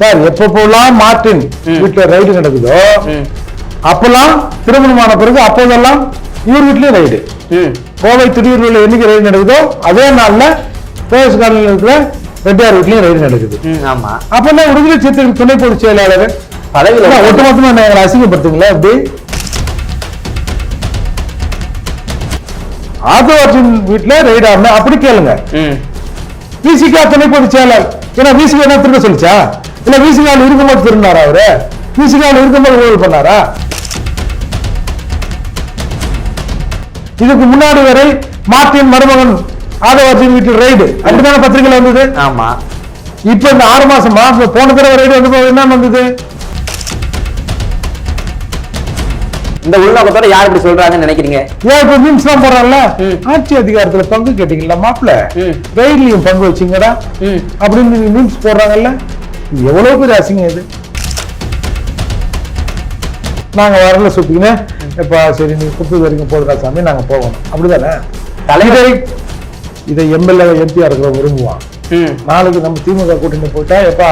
Sir எப்பப்போலாம் Martin வீட்டுல ride நடக்குதோ அப்பெல்லாம் திருமணமான பிறகு அப்போதெல்லாம் இவர் வீட்லயும் ரைடு. கோவை திடீர்ல என்னைக்கு ரைடு நடக்குதோ அதே நாள்ல பேஸ் காலனியில் இருக்கிற ரெட்டியார் வீட்லயும் ரைடு நடக்குது. ஆமா. அப்பெல்லாம் விடுதலை சிறுத்தைகள் துணை பொதுச் செயலாளர் பதவியில ஒட்டுமொத்தமா எங்களை அசிங்கப்படுத்துங்களா? எப்படி ஆதோ அர்ஜுன் வீட்டுல ரைடு ஆகணும் அப்படி கேளுங்க. விசிகா துணை பொதுச் செயலாளர் ஏன்னா விசிகா என்ன திருட சொல்லிச்சா? இல்ல விசிகாவில் இருக்கும்போது திருடினாரா? அவரு விசிகாவில் இருக்கும்போது ஊழல் பண்ணாரா? இதுக்கு முன்னாடி வரை மார்டின் மருமகன் ஆதோ அர்ஜுன் வீட்டில் ரைடு அப்படித்தான பத்திரிகையில் வந்தது. ஆமா. இப்ப இந்த 6 மாசமா போன தடவை ரைடு வந்து என்ன வந்தது? இந்த உள்நோக்கத்தோட யார் இப்படி சொல்றாங்கன்னு நினைக்கிறீங்க? ஏன் இப்ப மீம்ஸ் எல்லாம் போறான்ல, ஆட்சி அதிகாரத்துல பங்கு கேட்டீங்களா மாப்பிள்ள, ரைட்லயும் பங்கு வச்சுங்கடா அப்படின்னு நீங்க மீம்ஸ் போடுறாங்கல்ல, எவ்வளவு பெரிய அசிங்கம் இது. நாங்க வரல சுத்திக்கினே எப்ப சரி நீங்க குப்பி வரைக்கும் போதுடா சாமி நாங்க போகணும் அப்படிதானே தலைவர். இதை எம்எல்ஏ எம்பியா இருக்கிற விரும்புவான். நாளைக்கு நம்ம திமுக கூட்டணி போயிட்டா எப்பா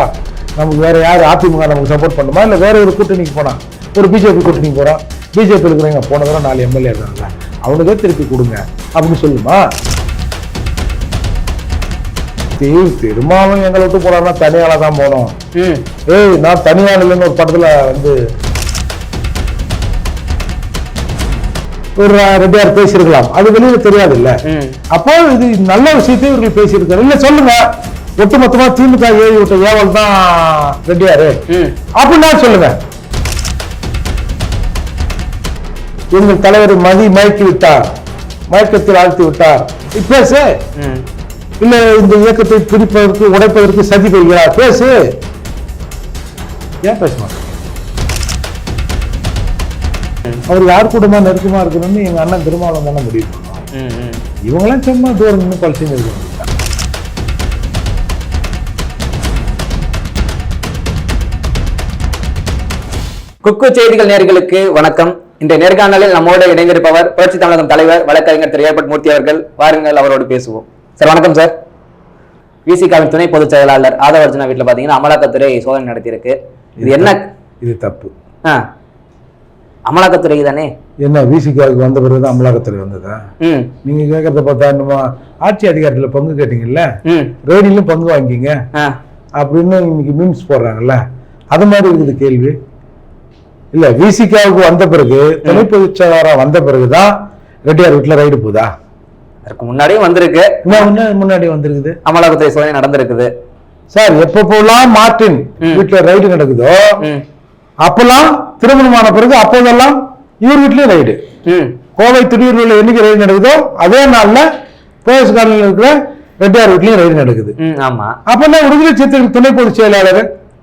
நமக்கு வேற யாரு அதிமுக நமக்கு சப்போர்ட் பண்ணுமா இல்ல வேற ஒரு கூட்டணிக்கு போனா ஒரு பிஜேபி கூட்டணிக்கு போறோம், பிஜேபி இருக்கிறவங்க போன தடவை 4 எம்எல்ஏ இருக்காங்க அவனுக்கே திருப்பி கொடுங்க அப்படின்னு சொல்லுமா? திருமாவும் எங்களை விட்டு போறான்னா தனியால தான் போனோம். ஏய் நான் தனியாளன்னு ஒரு படத்துல வந்து ஒரு ரெட்டியார் பேசியிருக்கலாம், அது வெளியில தெரியாது இல்ல. அப்போ இது நல்ல விஷயத்தை இவர்கள் பேசியிருக்காரு இல்ல சொல்லுங்க. ஒட்டுமொத்தமா திமுக ஏறி விட்ட ஏவல் தான் ரெட்டியாரு அப்படின்னா சொல்லுங்க. எங்கள் தலைவர் மயக்கி விட்டார், மயக்கத்தில் ஆழ்த்தி விட்டார் பேசு. இல்ல இந்த இயக்கத்தை பிரிப்பதற்கு உடைப்பதற்கு சதி பெறுகிறார் பேசு. ஏன் பேச மாட்டேன்? அவர் யார் கூடமா நெருக்கமா இருக்கணும்னு எங்க அண்ணன் திருமாவளவன் தானே முடிவு பண்ணுவோம். இவங்கெல்லாம் சும்மா தூரம் நின்று பழிச்சுன்னு இருக்க. குக்கு செய்திகள் நேயர்களுக்கு வணக்கம். இந்த நேர்காணலில் நம்மோடு இணைந்திருப்பவர் புரட்சி தமிழகம் தலைவர் வழக்கறிஞர் திரு ஏர்பட் மூர்த்தி அவர்கள். வாருங்கள் அவரோடு பேசுவோம். சார் வணக்கம் சார். விசிகாவின் துணை பொதுச் செயலாளர் ஆதவ அர்ஜுனா வீட்டுல பாத்தீங்கன்னா அமலாக்கத்துறை சோதனை நடத்தியிருக்கு. இது என்ன? இது தப்பு. அமலாக்கத்துறை தானே? என்ன விசிகாவுக்கு வந்த பிறகுதான் அமலாக்கத்துறை வந்ததா? நீங்க கேட்கறத பார்த்தா என்னமோ ஆட்சி அதிகாரத்துல பங்கு கேட்டீங்கல்ல, ரேடியிலும் பங்கு வாங்கிங்க அப்படின்னு இன்னைக்கு மீம்ஸ் போடுறாங்கல்ல, அது மாதிரி இருக்குது கேள்வி. இல்ல விசிகாவுக்கு வந்த பிறகு துணை பொதுச் செயலாளர் வந்த பிறகுதான் ரெட்டியார் வீட்டுல ரைடு போதா? அதுக்கு முன்னாடியே வந்திருக்கு. முன்னாடி வந்திருக்குது, அமலாக்கத்துறை சோதனை நடந்திருக்குது. சார் எப்பப்போலாம் மார்டின் வீட்டுல ரைடு நடக்குதோ அப்பெல்லாம் திருமணமான பிறகு அப்போதெல்லாம் இவர் வீட்லயும் ரைடு. கோவை திடீர்ல என்னைக்கு ரைடு நடக்குதோ அதே நாள்ல பேஸ் காலனியில் இருக்கிற ரெட்டியார் வீட்லயும் ரைடு நடக்குது. ஆமா. அப்பெல்லாம் விடுதலை சிறுத்தைகள் துணை பொதுச் செயலாளர்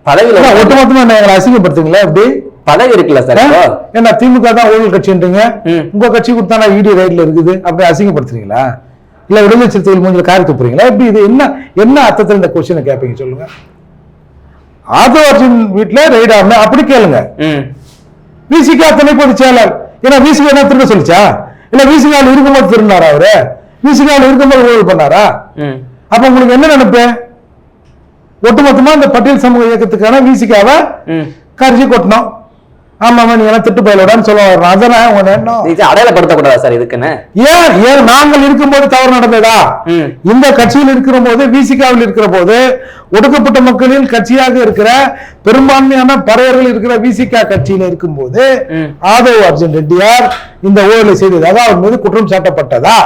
பதவியில ஒட்டுமொத்தமா எங்களை அசிங்கப்படுத்துங்களா? எப்படி பதவி இருக்குல்ல சார்? ஏன்னா திமுக தான் ஊழல் கட்சின்றீங்க, உங்க கட்சி கொடுத்தானா இடி ரைட்ல இருக்குது அப்படி அசிங்கப்படுத்துறீங்களா? இல்ல விடுதலை சிறுத்தைகள் மூஞ்சில காரி துப்புறீங்களா? எப்படி இது என்ன அர்த்தத்தில் இந்த கொஸ்டினை கேட்பீங்க சொல்லுங்க? ஆதோ அர்ஜுன் வீட்டுல ரைடு ஆகணும் அப்படி கேளுங்க. விசிகா துணை பொதுச் செயலாளர் ஏன்னா விசிகா என்ன திருட சொல்லிச்சா? இல்ல விசிகாவில் இருக்கும்போது திருடினாரா? அவரு விசிகாவில் இருக்கும்போது ஊழல் பண்ணாரா? அப்ப உங்களுக்கு என்ன நினைப்பு? ஒட்டுமொத்தமா இந்த பட்டியல் சமூக இயக்கத்துக்கான விசிகாவை கரிச்சு கொட்டணும். ஆமா நீ எல்லாம் திட்டு பயிலோடான்னு சொல்லுவாங்க. அதெல்லாம் உங்க எண்ணம் அடையாளப்படுத்தக்கூடாதா சார் இதுக்குன்னு? ஏன் நாங்கள் இருக்கும்போது தவறு நடந்ததா? இந்த கட்சியில் இருக்கிற போது விசிகாவில் இருக்கிற போது ஒடுக்கப்பட்ட மக்களின் கட்சியாக இருக்கிற பெரும்பான்மையான பறையர்கள் இருக்கிற விசிகா கட்சியில இருக்கும் போது ஆதவ அர்ஜுன் ரெட்டியார் இந்த ஊழலை செய்ததாக அவர் மீது குற்றம் சாட்டப்பட்டதா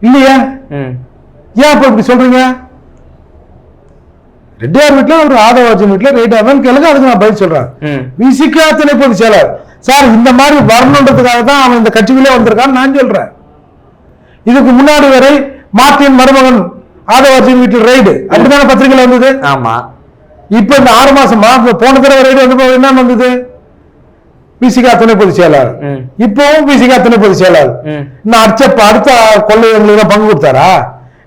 இல்லையா? ஏன் அப்ப இப்படி சொல்றீங்க? ரெட்டியார் வீட்டுல ஒரு ஆதவ அர்ஜுன் வீட்டுல ரைட் ஆகணும் கேளுங்க, அதுக்கு நான் பதில் சொல்றேன். விசிகா துணை பொதுச் செயலாளர் சார் இந்த மாதிரி வரணுன்றதுக்காக தான் அவன் இந்த கட்சிக்குள்ளே வந்திருக்கான்னு நான் சொல்றேன். இதுக்கு முன்னாடி வரை மார்டின் மருமகன் ஆதவ அர்ஜுன் வீட்டில் ரைடு அப்படித்தான பத்திரிகையில் வந்தது. ஆமா. இப்ப இந்த 6 மாசமா போன தடவை ரைடு வந்து என்ன வந்தது? விசிகா துணை பொதுச் செயலாளர், இப்பவும் விசிகா துணை பொதுச் செயலாளர். இன்னும் அடுத்த கொள்ளையர்களுக்கு பங்கு கொடுத்தாரா?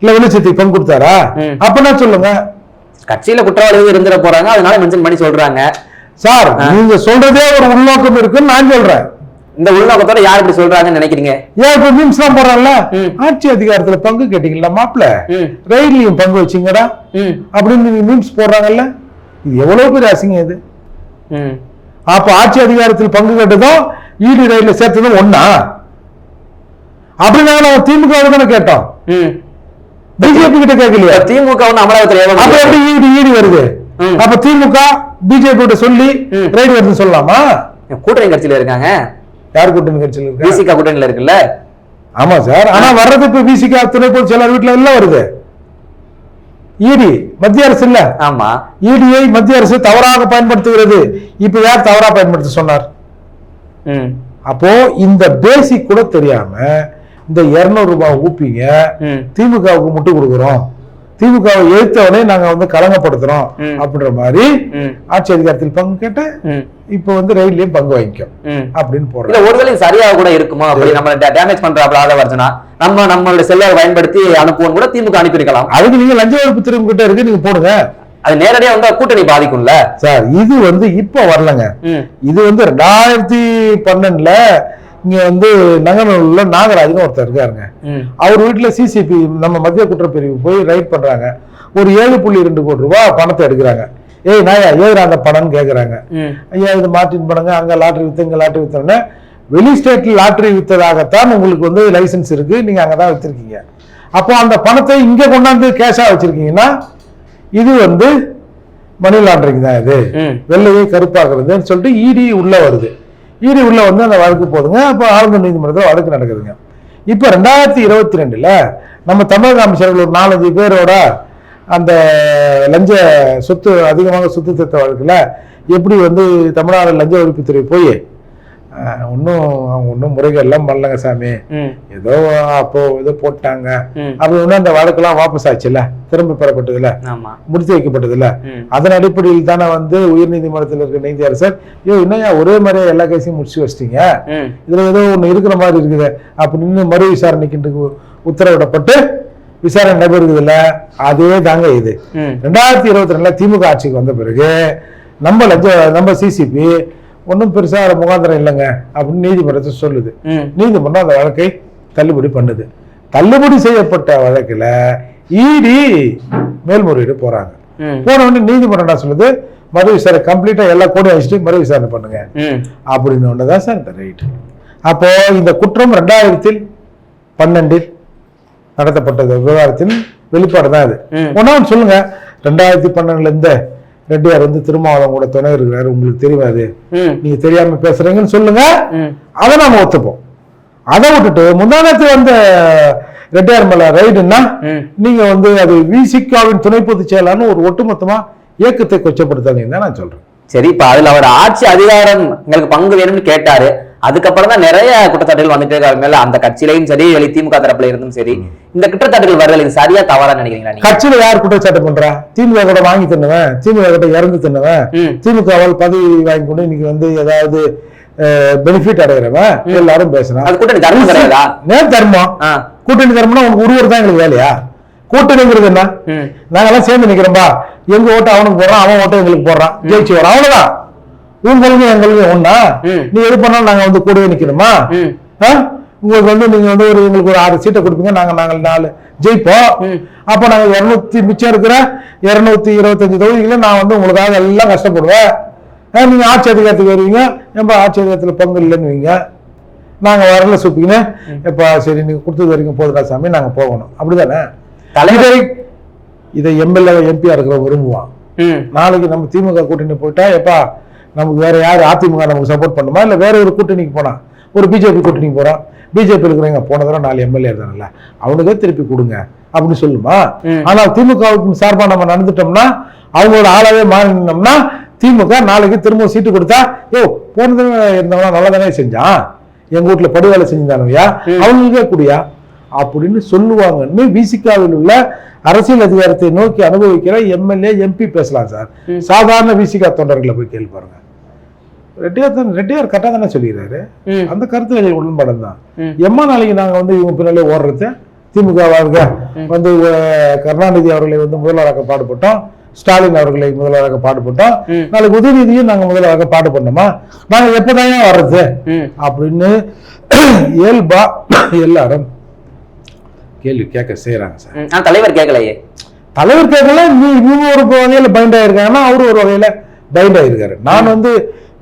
இல்ல வெளிச்சத்துக்கு பங்கு கொடுத்தாரா? அப்படின்னா சொல்லுங்க. கட்சியில குற்றவாளிகள் இருந்துட போறாங்க, அதனால மென்ஷன் பண்ணி சொல்றாங்க. சார் நீங்க சொல்றதே ஒரு உள்நோக்கம் இருக்குன்னு நான் சொல்றேன். இந்த உள்நோக்கத்தோட யார் இப்படி சொல்றாங்கன்னு நினைக்கிறீங்க? ஏன் இப்ப மீம்ஸ் எல்லாம் போறான்ல, ஆட்சி அதிகாரத்துல பங்கு கேட்டீங்களா மாப்பிள்ள, ரயில்லையும் பங்கு வச்சீங்கடா அப்படின்னு நீங்க மீம்ஸ் போடுறாங்கல்ல, இது எவ்வளவு பெரிய அசிங்கம் இது. அப்ப ஆட்சி அதிகாரத்தில் பங்கு கேட்டதும் ஈடி ரயில்ல சேர்த்ததும் ஒண்ணா? அப்படின்னா நம்ம திமுக தானே கேட்டோம், பிஜேபி கிட்ட கேட்கலையா? திமுக அமலாக்கத்துல அப்ப எப்படி ஈடி வருது? அப்ப திமுக பிஜேபி கிட்ட சொல்லி ரைடு வருதுன்னு சொல்லலாமா? கூட்டணி கட்சியில இருக்காங்க. யார் கூட்டணி கட்சியில இருக்கு? விசிக கூட்டணியில இருக்குல்ல. ஆமா சார், ஆனா வர்றது இப்ப விசிக துணை பொதுச் செயலாளர் வீட்டுல எல்லாம் வருது. ஈடி மத்திய அரசு இல்ல. ஆமா, ஈடியை மத்திய அரசு தவறாக பயன்படுத்துகிறது. இப்ப யார் தவறா பயன்படுத்த சொன்னார்? அப்போ இந்த பேசிக் கூட தெரியாம இந்த 200 ரூபாய் ஊப்பிங்க திமுகவுக்கு முட்டு கொடுக்குறோம், திமுகவை எழுத்தவனே நாங்க வந்து களங்கப்படுத்துறோம் அப்படின்ற மாதிரி ஆட்சி அதிகாரத்தில் பங்கு கேட்ட இப்ப வந்து ரயில்லயும் பங்கு வாங்கிக்கும் அப்படின்னு போறோம். ஒருவேளை சரியாக கூட இருக்குமா? அப்படி நம்ம டேமேஜ் பண்றாப்ல வருதுன்னா நம்மளோட செல்வாக்கு பயன்படுத்தி அனுப்புவோம் கூட திமுக அனுப்பியிருக்கலாம். அதுக்கு நீங்க லஞ்ச ஒழிப்பு திரும்ப கிட்ட இருக்கு, நீங்க போடுங்க. அது நேரடியா வந்து கூட்டணி பாதிக்கும்ல சார். இது வந்து இப்ப வரலங்க, இது வந்து 2012 இங்க வந்து நங்கநல்லூர்ல நாகராஜன் ஒருத்தர் இருக்காருங்க. அவர் வீட்டுல சிசிபி நம்ம மத்திய குற்றப்பிரிவு போய் ரைட் பண்றாங்க. ஒரு 7.2 கோடி ரூபாய் பணத்தை எடுக்கிறாங்க. ஏய் நாயா ஏதுரா அந்த பணம் கேக்குறாங்க. ஐயா இது மார்டின் பணங்க, அங்க லாட்டரி வித்து இங்க லாட்டரி வித்தோன்னு, வெளி ஸ்டேட்ல லாட்டரி வித்ததாகத்தான் உங்களுக்கு வந்து லைசன்ஸ் இருக்கு, நீங்க அங்கதான் வச்சிருக்கீங்க. அப்போ அந்த பணத்தை இங்க கொண்டாந்து கேஷா வச்சிருக்கீங்கன்னா இது வந்து மணி லாண்டரிங் தான். இது வெள்ளையை கருப்பாக்குறதுன்னு சொல்லிட்டு ஈடி உள்ள வருது. ஈடி உள்ள வந்து அந்த வழக்கு போதுங்க. அப்போ ஆளுநர் நீதிமன்றத்தில் வழக்கு நடக்குதுங்க. இப்ப 2022 நம்ம தமிழக அமைச்சர்கள் ஒரு 4-5 பேரோட அந்த லஞ்ச சொத்து அதிகமாக சொத்து திட்ட வழக்குல எப்படி வந்து தமிழ்நாடு லஞ்ச ஒழிப்புத்துறை போய் ஒன்னும் முறைகள் எல்லாம் பண்ணலங்க சாமி, ஏதோ அப்போ ஏதோ போட்டாங்க அப்படி ஒண்ணு அந்த வழக்கெல்லாம் வாபஸ் ஆச்சுல்ல, திரும்ப பெறப்பட்டதுல, முடித்து வைக்கப்பட்டதுல. அதன் அடிப்படையில் தானே வந்து உயர் நீதிமன்றத்தில் இருக்க நீதியரசர் என்னையா ஒரே மாதிரியா எல்லா கேஸையும் முடிச்சு வச்சிட்டீங்க, இதுல ஏதோ ஒண்ணு இருக்கிற மாதிரி இருக்குது அப்படின்னு மறு விசாரணைக்கு உத்தரவிடப்பட்டு விசாரணை நடைபெறுகிறதுல. அதே தாங்க இது 2022 திமுக ஆட்சிக்கு வந்த பிறகு நம்ம சிசிபி ஒன்னும் பெருசா முகாந்திரம் இல்லைங்க அப்படின்னு நீதிமன்றத்தை சொல்லுது. நீதிமன்றம் அந்த வழக்கை தள்ளுபடி பண்ணுது. தள்ளுபடி செய்யப்பட்ட வழக்குல ஈடி மேல்முறையீடு போறாங்க. போன உடனே நீதிமன்றம் என்ன சொல்லுது, மறு விசாரணை கம்ப்ளீட்டா எல்லா கோடையும் வச்சுட்டு மறு விசாரணை பண்ணுங்க அப்படின்னு ஒண்ணுதான் சார் இந்த ரைட். அப்போ இந்த குற்றம் 2012 நடத்தப்பட்டது விவகாரத்தின் வெளிப்பாடு தான் அது. ஒன்னு சொல்லுங்க, 2012 இந்த ரெட்டியார் வந்து திருமாவளவன் கூட துணை இருக்கிறாரு, உங்களுக்கு தெரியாது, நீங்க தெரியாம பேசுறீங்கன்னு சொல்லுங்க, அதை நாம ஒத்துப்போம். அதை விட்டுட்டு முந்தானத்து வந்த ரெட்டியார் மேல ரைடுன்னா நீங்க வந்து அது விசிகாவின் துணை பொதுச் செயலாளர்னு ஒரு ஒட்டுமொத்தமா இயக்கத்தை கொச்சப்படுத்தாதீங்கன்னு தான் நான் சொல்றேன். சரி, இப்ப அதுல அவர் ஆட்சி அதிகாரம் எங்களுக்கு பங்கு வேணும்னு கேட்டாரு. அதுக்கப்புறம் தான் நிறைய குற்றச்சாட்டுகள் வந்துட்டே இருக்காங்க மேல, அந்த கட்சியிலையும் சரி வெளி திமுக தரப்புல இருந்தும் சரி. இந்த குற்றச்சாட்டுகள் வரல, இது சரியா தவறா நினைக்கிறீங்களா? கட்சியில யார் குற்றச்சாட்டு பண்றா? திமுக கூட வாங்கி தின்னுவேன், திமுக கிட்ட இறந்து தின்னுவேன், திமுகவால் பதவி வாங்கி கொண்டு இன்னைக்கு வந்து ஏதாவது பெனிஃபிட் அடைகிறவன் எல்லாரும் பேசுறான். அது கூட்டணி தர்மம் கிடையாதா? தர்மம், கூட்டணி தர்மம்னா உனக்கு ஒருவர் தான் எங்களுக்கு வேலையா? கூட்டணிங்கிறது என்ன? நாங்கெல்லாம் சேர்ந்து நிக்கிறோம்பா, எங்க ஓட்டு அவனுக்கு போடுறான், அவன் ஓட்டு எங்களுக்கு போடுறான், ஜெயிச்சு வரோம், அவ்வளவுதான். உங்களுக்கு எங்களுக்கு ஒண்ணா? நீ எது பண்ணாலும் நாங்க வந்து கூடவே நிக்கணுமா? உங்களுக்கு வந்து நீங்க வந்து எங்களுக்கு ஒரு 6 சீட்டை கொடுப்பீங்க, நாங்க 4 ஜெயிப்போம். அப்ப நாங்க 200 மிச்சம் இருக்கிற 225 தொகுதிகளை நான் வந்து உங்களுக்காக எல்லாம் கஷ்டப்படுவேன். நீங்க ஆட்சி அதிகாரத்துக்கு வருவீங்க, எப்ப ஆட்சி அதிகாரத்துல பங்கு இல்லைன்னு வைங்க, நாங்க வரல சுப்பிங்க, எப்ப சரி நீங்க கொடுத்தது வரைக்கும் போதுடா சாமி, நாங்க போகணும், அப்படிதானே? தலைவர் இதை எம்எல்ஏ எம்பியா இருக்கிற விரும்புவான். நாளைக்கு நம்ம திமுக கூட்டணி போயிட்டா எப்பா நமக்கு வேற யாரு அதிமுக நமக்கு சப்போர்ட் பண்ணுமா, இல்ல வேற ஒரு கூட்டணிக்கு போனா, ஒரு பிஜேபி கூட்டணிக்கு போறான், பிஜேபி இருக்கிறவங்க போன தடவை 4 எம்எல்ஏ இருந்தாங்கல்ல அவனுக்கே திருப்பி கொடுங்க அப்படின்னு சொல்லுமா? ஆனா திமுகவுக்கு சார்பா நம்ம நடந்துட்டோம்னா, அவங்களோட ஆளாவே மாறினோம்னா, திமுக நாளைக்கு திரும்ப சீட்டு கொடுத்தா போன தடவை இருந்தவனா நல்லதானே செஞ்சான், எங்க வீட்டுல படுவேலை செஞ்சானுயா, அவங்களுக்கே கூடியா அப்படின்னு சொல்லுவாங்கன்னு விசிகாவில் உள்ள அரசியல் அதிகாரத்தை நோக்கி அனுபவிக்கிற எம்எல்ஏ எம்பி பேசலாம் சார். சாதாரண விசிகா தொண்டர்களை போய் கேள்வி பாருங்க. ரெட்டியார் கரெக்டா தானே சொல்லிடுறாரு, அந்த கருத்து உடன்பாடு தான். எம்மா நாளைக்கு நாங்க வந்து இவங்க பின்னாலே ஓடுறது, திமுக வந்து கருணாநிதி அவர்களை வந்து முதல்வராக பாடுபட்டோம், ஸ்டாலின் அவர்களை முதல்வராக பாடுபட்டோம், நாளைக்கு உதயநிதியும் நாங்க முதல்வராக பாடுபட்டோமா, நாங்க எப்பதான் வர்றது அப்படின்னு இயல்பா எல்லாரும் கேள்வி கேட்க செய்யறாங்க சார். தலைவர் கேட்கலையே, தலைவர் கேட்கல. இவங்க ஒரு வகையில பைண்ட் ஆயிருக்காங்கன்னா அவரு ஒரு வகையில பைண்ட் ஆயிருக்காரு. நான் வந்து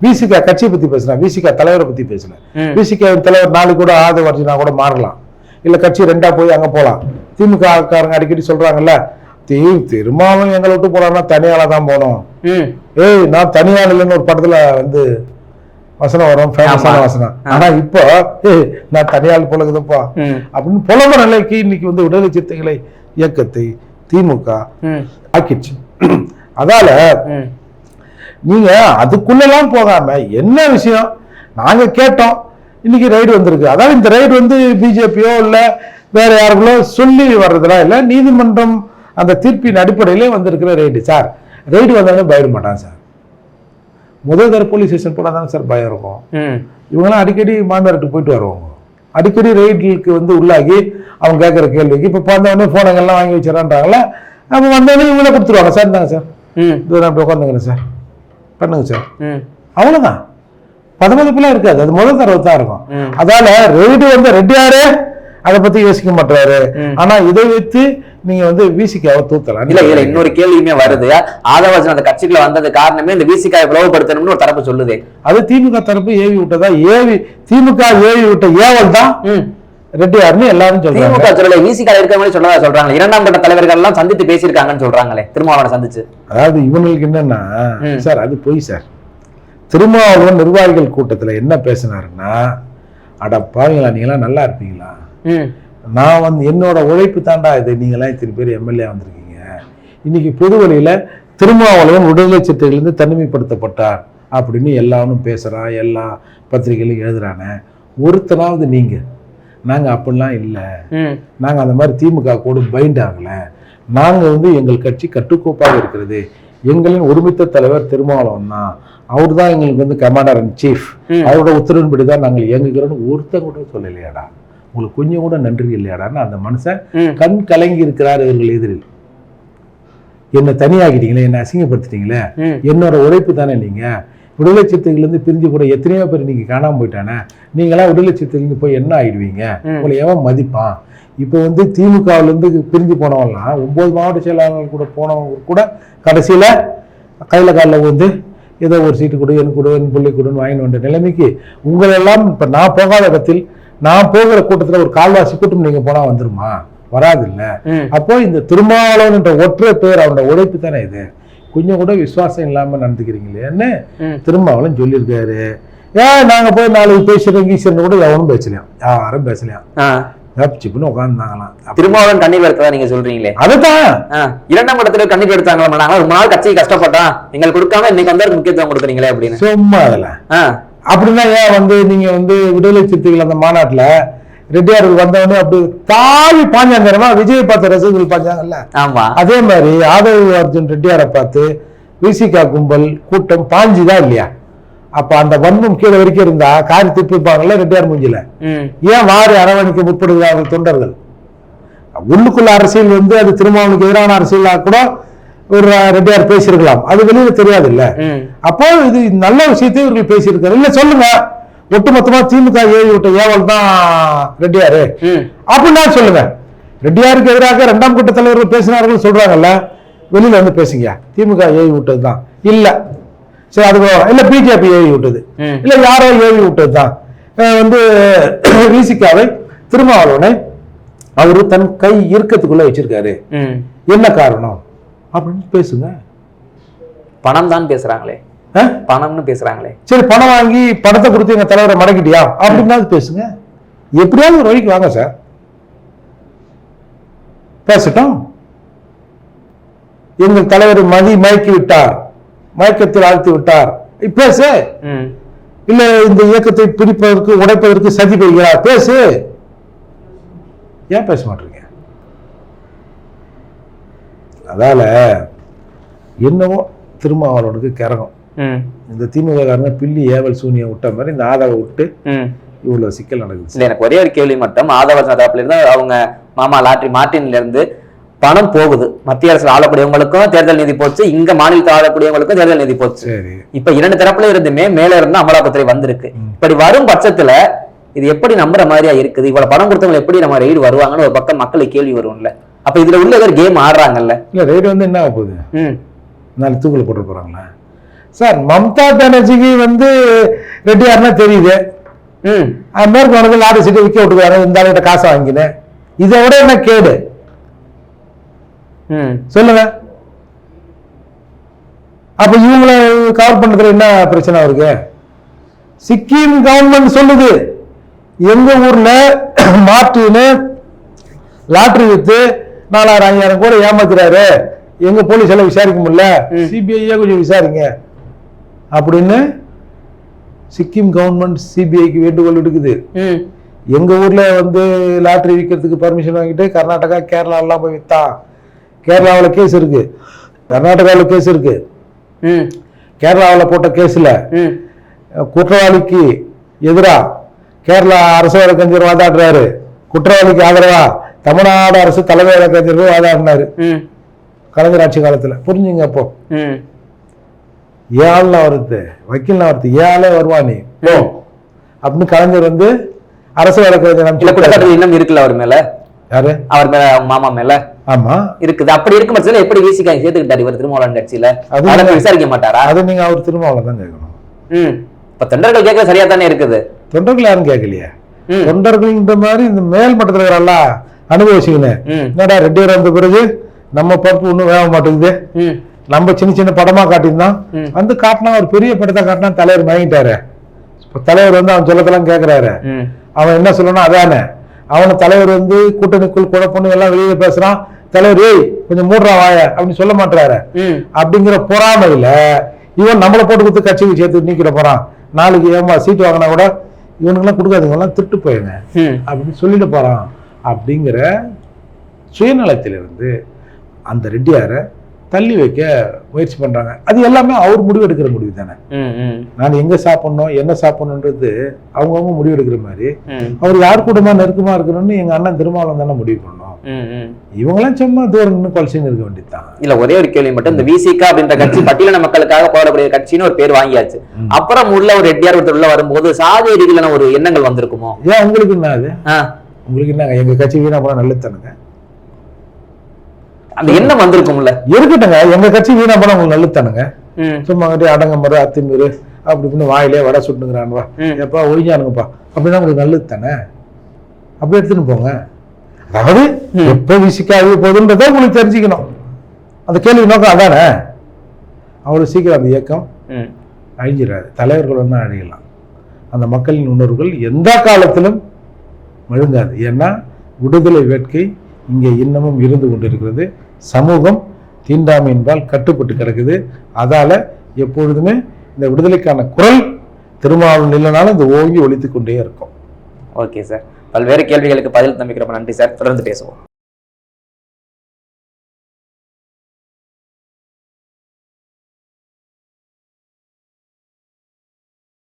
விசிகா கட்சியை பத்தி பேசுறேன், விசிகா தலைவரை பத்தி பேசுறேன். விசிகா தலைவர் நாளைக்கு கூட ஆதரவு அர்ஜுனா கூட மாறலாம், இல்ல கட்சி ரெண்டா போய் அங்க போலாம். திமுக காரங்க அடிக்கடி சொல்றாங்கல்ல, திருமாவும் எங்களை விட்டு போறான்னா தனியால தான் போனோம். ஏய் நான் தனியால் இல்லைன்னு ஒரு படத்துல வந்து வசனம் வரும், ஃபேமஸான வசனம். ஆனா இப்போ நான் தனியால் போலகுதுப்பா அப்படின்னு புலம்புற நிலைக்கு இன்னைக்கு வந்து விடுதலை சிறுத்தைகளை இயக்கத்தை திமுக ஆக்கிடுச்சு. அதால நீங்க அதுக்குள்ளெல்லாம் போகாம என்ன விஷயம் நாங்க கேட்டோம், இன்னைக்கு ரைடு வந்திருக்கு. அதாவது இந்த ரைடு வந்து பிஜேபியோ இல்ல வேற யாருக்குள்ளோ சொல்லி வர்றதுலாம் இல்ல, நீதிமன்றம் அந்த தீர்ப்பின் அடிப்படையிலே வந்திருக்கிற ரைடு. சார் ரைடு வந்தாலும் பயப்பட மாட்டான் சார், முதல் தர போலீஸ் ஸ்டேஷன் போனாதான் சார் பயம் இருக்கும். இவங்கெல்லாம் அடிக்கடி மாநகரத்துக்கு போயிட்டு வருவாங்க, அடிக்கடி ரைடுக்கு வந்து உள்ளாகி அவங்க கேட்குற கேள்விக்கு இப்போ வந்தவொடனே ஃபோனங்கள்லாம் வாங்கி வச்சிடறான்றாங்களே, அப்போ வந்தவொடனே இவங்கள கொடுத்துருவாங்க. சார் இருந்தாங்க சார், அப்படி உட்காந்துக்கிறேன் சார், பண்ணுங்க சார், அவ்வளோதான். பதமதிப்புலாம் இருக்காது, அது முதல் தடவை தான் இருக்கும். அதால ரைடு வந்து ரெட்டியாரு அதை பத்தி யோசிக்க மாட்டாரு. ஆனா இதை வைத்து நீங்க வந்து விசிகாவை தூத்தலாம். இல்ல இதுல இன்னொரு கேள்வியுமே வருது, ஆதவர்ஜன் அந்த கட்சிக்குள்ள வந்தது காரணமே இந்த விசிகாவை பிளவுபடுத்தணும்னு ஒரு தரப்பு சொல்லுது. அது திமுக தரப்பு ஏவி விட்டதா, திமுக ஏவி விட்ட ஏவல் தான் ரெட்டியார்னு எல்லாரும் சொல்றாங்க. திமுக சொல்லல, விசிகா இருக்க மாதிரி சொல்றாங்க. இரண்டாம் கட்ட தலைவர்கள் எல்லாம் சந்தித்து பேசியிருக்காங்கன்னு சொல்றாங்களே, திருமாவளவனை சந்திச்சு. அதாவது இவங்களுக்கு என்னன்னா சார் அது போய் சார், திருமாவளவன் நிர்வாகிகள் கூட்டத்துல என்ன பேசினாருன்னா, அட பாவீங்களா நீங்களாம் நல்லா இருப்பீங்களா, நான் வந்து என்னோட உழைப்பு தாண்டா இது, நீங்களாம் இத்தனை பேர் எம்எல்ஏ வந்திருக்கீங்க, இன்னைக்கு பொது வழியில திருமாவளவன் விடுதலை சிறுத்தைகளிலிருந்து தனிமைப்படுத்தப்பட்டார் அப்படின்னு எல்லாரும் பேசுறான், எல்லா பத்திரிகையிலும் எழுதுறானே, ஒருத்தனாவது நீங்க நாங்க அப்படிலாம் இல்லை, நாங்க அந்த மாதிரி திமுக கூட பைண்ட் ஆகல, நாங்க வந்து எங்கள் கட்சி கட்டுக்கோப்பாக இருக்கிறது, எங்களின் ஒருமித்த தலைவர் திருமாவளவன் தான், அவர் தான் எங்களுக்கு வந்து கமாண்டர் இன் சீஃப், அவரோட உத்தரவின்படி தான் நாங்கள் இயங்குகிறோம்னு ஒருத்தர் கூட சொல்லலையாடா, உங்களுக்கு கொஞ்சம் கூட நன்றி இல்லையாடான்னு அந்த மனுஷன் கண் கலங்கி இருக்கிறார் இவர்கள் எதிரில். என்னை தனியாகிட்டீங்களே, என்னை அசிங்கப்படுத்திட்டீங்களே, என்னோட உழைப்பு தானே நீங்க, விடுதலை சிறுத்தைகள்லேருந்து பிரிஞ்சு கூட எத்தனையோ பேர் நீங்க காணாம போயிட்டானே, நீங்களாம் விடுதலை சிறுத்தைகள்ந்து போய் என்ன ஆயிடுவீங்க, உங்களை எவன் மதிப்பான். இப்போ வந்து திமுகவிலேருந்து பிரிஞ்சு போனவங்கலாம் 9 மாவட்ட செயலாளர்கள் கூட போனவங்க கூட கடைசியில் கையில் காலில் வந்து ஏதோ ஒரு சீட்டு கொடு, எனக்கு கொடு, என் பிள்ளை கொடுன்னு வாங்கிட்டு வந்த நிலைமைக்கு உங்களெல்லாம் இப்போ நான் போகாத இடத்தில் நான் போகிற கூட்டத்தில் ஒரு கால்வாசி கூட்டம் நீங்க போனா வந்துருமா, வராது இல்ல. அப்போ இந்த திருமாவளவன் என்ற ஒற்றை பேர் அவனோட உழைப்பு தானே இது, கொஞ்சம் கூட விசுவாசம் இல்லாம நடந்துக்கிறீங்களேன்னு திருமாவளவன் சொல்லியிருக்காரு. ஏன் நாங்க போய் நாளைக்கு பேசுறோம் ஈஸ்வரன் கூட எவனும் பேசலையாம், யாரும் பேசலையாம், உட்கார்ந்தாங்களாம். திருமாவளவன் கண்ணீர் எடுத்ததா நீங்க சொல்றீங்களே, அதுதான் இரண்டாம் இடத்துல கண்ணீர் எடுத்தாங்களா, ரொம்ப நாள் கட்சியை கஷ்டப்பட்டான் எங்களுக்கு கொடுக்காம இன்னைக்கு வந்து முக்கியத்துவம் கொடுக்குறீங்களே அப்படின்னு. சும்மா அதெல்லாம் அப்படின்னா ஏன் வந்து நீங்க வந்து விடுதலை சிறுத்தைகள் அந்த மாநாட்டுல ரெட்டியார்கள் வந்தவொடனே அப்படி தாவி பாஞ்சாங்க, விஜய் பார்த்த ரசிகர்கள் பாஞ்சாங்கல்ல, அதே மாதிரி ஆதவ அர்ஜுன் ரெட்டியாரை பார்த்து விசிகா கும்பல் கூட்டம் பாஞ்சுதான் இல்லையா. அப்ப அந்த வன்மம் கீழே வரைக்கும் இருந்தா காரி திருப்பிப்பாங்கல்ல ரெட்டியார் மூஞ்சில, ஏன் வாரி அரவணைக்க முற்படுகிறார்கள் தொண்டர்கள். உள்ளுக்குள்ள அரசியல் வந்து அது திருமாவளவனுக்கு எதிரான அரசியலா கூட ஒரு ரெட்டியார் பேசியிருக்கலாம், அது வெளியில தெரியாது இல்ல. அப்போ இது நல்ல விஷயத்தை இவர்கள் பேசியிருக்காரு இல்ல, சொல்லுங்க ஒட்டுமொத்தமா திமுக ஏவி விட்ட ஏவல் தான் ரெட்டியாரு அப்படின்னா சொல்லுங்க. ரெட்டியாருக்கு எதிராக இரண்டாம் கட்ட தலைவர்கள் பேசினார்கள் சொல்றாங்கல்ல, வெளியில வந்து பேசுங்க திமுக ஏவி விட்டதுதான் இல்ல, சரி அது இல்ல பிஜேபி ஏவி விட்டது இல்ல, யாரோ ஏவி விட்டதுதான் வந்து விசிகாவை திருமாவளவனை அவரு தன் கை இறுக்கத்துக்குள்ள வச்சிருக்காரு, என்ன காரணம் அப்படின்னு பேசுங்க. பணம் தான் பேசுறாங்களே, பணம்னு பேசுறாங்களே, சரி பணம் வாங்கி பணத்தை கொடுத்து எங்க தலைவரை மடக்கிட்டியா அப்படின்னா பேசுங்க, எப்படியாவது ஒரு வழிக்கு வாங்க சார், பேசட்டும். எங்கள் தலைவர் மயக்கி விட்டார், மயக்கத்தில் ஆழ்த்தி விட்டார் பேசு, இல்ல இந்த இயக்கத்தை பிரிப்பதற்கு உடைப்பதற்கு சதி பெறுகிறார் பேசு, ஏன் பேச மாட்டீங்க? அதால என்னவோ திருமாவளவனுக்கு கிறகம், இந்த திமுக காரங்க பில்லி ஏவல் சூனியம் விட்ட மாதிரி இந்த ஆதரவை விட்டு இவ்வளவு சிக்கல் நடக்குது. எனக்கு ஒரே ஒரு கேள்வி மட்டும், ஆதவர்ஜன் தரப்புல இருந்து அவங்க மாமா லாட்ரி மார்டின்ல இருந்து பணம் போகுது. மத்திய அரசு ஆளக்கூடியவங்களுக்கும் தேர்தல் நிதி போச்சு, இங்க மாநிலத்தில் ஆளக்கூடியவங்களுக்கும் தேர்தல் நிதி போச்சு. சரி, இப்ப இரண்டு தரப்புல இருந்துமே மேல இருந்து அமலாக்கத்துறை வந்திருக்கு. இப்படி வரும் பட்சத்துல இது எப்படி நம்புற மாதிரியா இருக்குது? இவ்வளவு பணம் கொடுத்தவங்க எப்படி நம்ம ரெய்டு வருவாங்கன்னு ஒரு பக்கம் மக்களுக்கு கேள்வி வரும்ல. அப்ப இதுல உள்ள ஒரு கேம் ஆடுறாங்கல்ல. இல்ல ரெய்டு வந்து என்ன ஆக போகுது? நாளைக்கு தூக்கில் போட்டு போறாங்களா சார்? மம்தா பானர்ஜிக்கு வந்து ரெட்டியார்னா தெரியுது. மேற்கு வனத்தில் லாரி சீட்டை விற்க விட்டுக்காரு, இந்த ஆளுகிட்ட காசை வாங்கினேன். இதை விட என்ன கேடு சொல்லுங்க. அப்ப இவங்களை கவர் பண்றதுல என்ன பிரச்சனை இருக்கு? சிக்கிம் கவர்மெண்ட் சொல்லுது எங்க ஊர்ல மாட்டுன்னு லாட்டரி வித்து 4000-5000 கூட ஏமாத்துறாரு, எங்க போலீஸ் எல்லாம் விசாரிக்க முடியல, சிபிஐ கொஞ்சம் விசாரிங்க அப்படின்னு சிக்கிம் கவர்மெண்ட் சிபிஐக்கு வேண்டுகோள் விடுக்குது. எங்க ஊர்ல வந்து லாட்டரி விற்கிறதுக்கு பர்மிஷன் வாங்கிட்டு கர்நாடகா கேரளா எல்லாம் போய் வித்தான். கேரளாவில் கேஸ் இருக்கு, கர்நாடகாவில் கேஸ் இருக்கு. கேரளாவில் போட்ட கேஸ்ல குற்றவாளிக்கு எதிரா கேரளா அரசு வழக்கறிஞர் வாதாடுறாரு, குற்றவாளிக்கு ஆதரவா தமிழ்நாடு அரசு தலைமை வழக்கறிஞர் வாதாடினாரு கலைஞர் ஆட்சி காலத்துல. புரிஞ்சுங்க. அப்போ ஏழ்னா வருது, வக்கீல்னா வருது, ஏழே வருவானி அப்படின்னு கலைஞர் வந்து அரசு வழக்கறிஞர் இன்னும் இருக்குல்ல அவர் மேல. யாரு? அவர் மேல, அவங்க மாமா மேல. ஆமா இருக்குது. அப்படி இருக்கும் பட்சத்துல எப்படி விசிகாய் சேர்த்துக்கிட்டாரு இவர் திருமாவளவன் கட்சியில? அது விசாரிக்க மாட்டாரா? அது நீங்க அவர் திருமாவளவன் தான் கேட்கணும். இப்ப தொண்டர்கள் கேட்க சரியா தானே இருக்குது. தொண்டர்கள் யாரும் கேட்கலையே. தொண்டர்கள் இந்த மாதிரி இந்த மேல் மட்டத்துல எல்லாம் அனுபவிச்சுக்கணும். என்னடா ரெட்டியார் வந்த பிறகு நம்ம பருப்பு ஒண்ணும் வேக மாட்டேங்குது, நம்ம சின்ன சின்ன படமா காட்டியிருந்தோம், வந்து காட்டினா ஒரு பெரிய படத்தை காட்டினா தலைவர் வாங்கிட்டாரு. தலைவர் வந்து அவன் சொல்லத்தெல்லாம் கேட்கிறாரு. அவன் என்ன சொல்லணும் அதானே. அவனை தலைவர் வந்து கூட்டணிக்குள் குழப்பம் எல்லாம் வெளியில பேசுறான். தலைவர் ஏய் கொஞ்சம் மூடுறா வாய அப்படின்னு சொல்ல மாட்டாரு. அப்படிங்கிற பொறாமையில இவன் நம்மளை போட்டு கொடுத்து கட்சிக்கு சேர்த்து நீக்கிட போறான். நாளைக்கு ஏமா சீட்டு வாங்கினா கூட இவனுக்கெல்லாம் கொடுக்காதீங்க எல்லாம் திருட்டு போயிருங்க அப்படின்னு சொல்லிட்டு போறான். அப்படிங்கிற சுயநலத்திலிருந்து அந்த ரெட்டியாரை தள்ளி வைக்க முயற்சி பண்றாங்க. அது எல்லாமே அவர் முடிவு எடுக்கிற முடிவு தானே. நான் எங்க சாப்பிடணும் என்ன சாப்பிடணுன்றது அவங்கவுங்க முடிவு எடுக்கிற மாதிரி அவர் யார் கூடமா நெருக்கமா இருக்கணும்னு எங்க அண்ணன் திருமாவளவன் தானே முடிவு பண்ணணும். இவங்கெல்லாம் சும்மா தூரம் நின்று கொலைச்சின்னு இருக்க வேண்டியதுதான். இல்ல ஒரே ஒரு கேள்வி மட்டும், இந்த விசிகா அப்படின்ற கட்சி பட்டியலின மக்களுக்காக போராடக்கூடிய கட்சின்னு ஒரு பேர் வாங்கியாச்சு. அப்புறம் உள்ள ஒரு ரெட்டியார் ஒருத்தர் உள்ள வரும்போது சாதி ரீதியிலான ஒரு எண்ணங்கள் வந்திருக்குமோ? ஏன் உங்களுக்கு என்ன அது? உங்களுக்கு என்னங்க எங்க கட்சி வீணா போனா நல்லதுதானுங்க. அந்த எண்ணம் வந்திருக்கும்ல. இருக்கட்டுங்க, எங்க கட்சி வீணா போனா உங்களுக்கு நல்லதுதானுங்க. சும்மா அடங்க மறு அத்துமீறு அப்படி இப்படின்னு வாயிலே வடை சுட்டுங்கிறானுவா எப்பா ஒழிஞ்சானுங்கப்பா அப்படின்னா உங்களுக்கு நல்லது தானே. அப்படி எடுத்துன்னு போங்க. அதாவது எப்ப விசிக்காக போகுதுன்றதை உங்களுக்கு தெரிஞ்சுக்கணும். அந்த கேள்வி நோக்கம் அதானே. அவ்வளவு சீக்கிரம் அந்த இயக்கம் அழிஞ்சிடாது. தலைவர்கள் ஒன்றா அழியலாம், அந்த மக்களின் உணர்வுகள் எந்த காலத்திலும் மழுங்காது. ஏன்னா விடுதலை வேட்கை இங்கே இன்னமும் இருந்து கொண்டிருக்கிறது. சமூகம் தீண்டாமையின்பால் கட்டுப்பட்டு கிடக்குது. அதால எப்பொழுதுமே இந்த விடுதலைக்கான குரல் திருமாவளவன் இல்லைனாலும் இந்த ஓங்கி ஒலித்துக் கொண்டே இருக்கும். ஓகே சார், பல்வேறு கேள்விகளுக்கு பதில் தம்பிக்கிறப்ப நன்றி சார். தொடர்ந்து பேசுவோம்.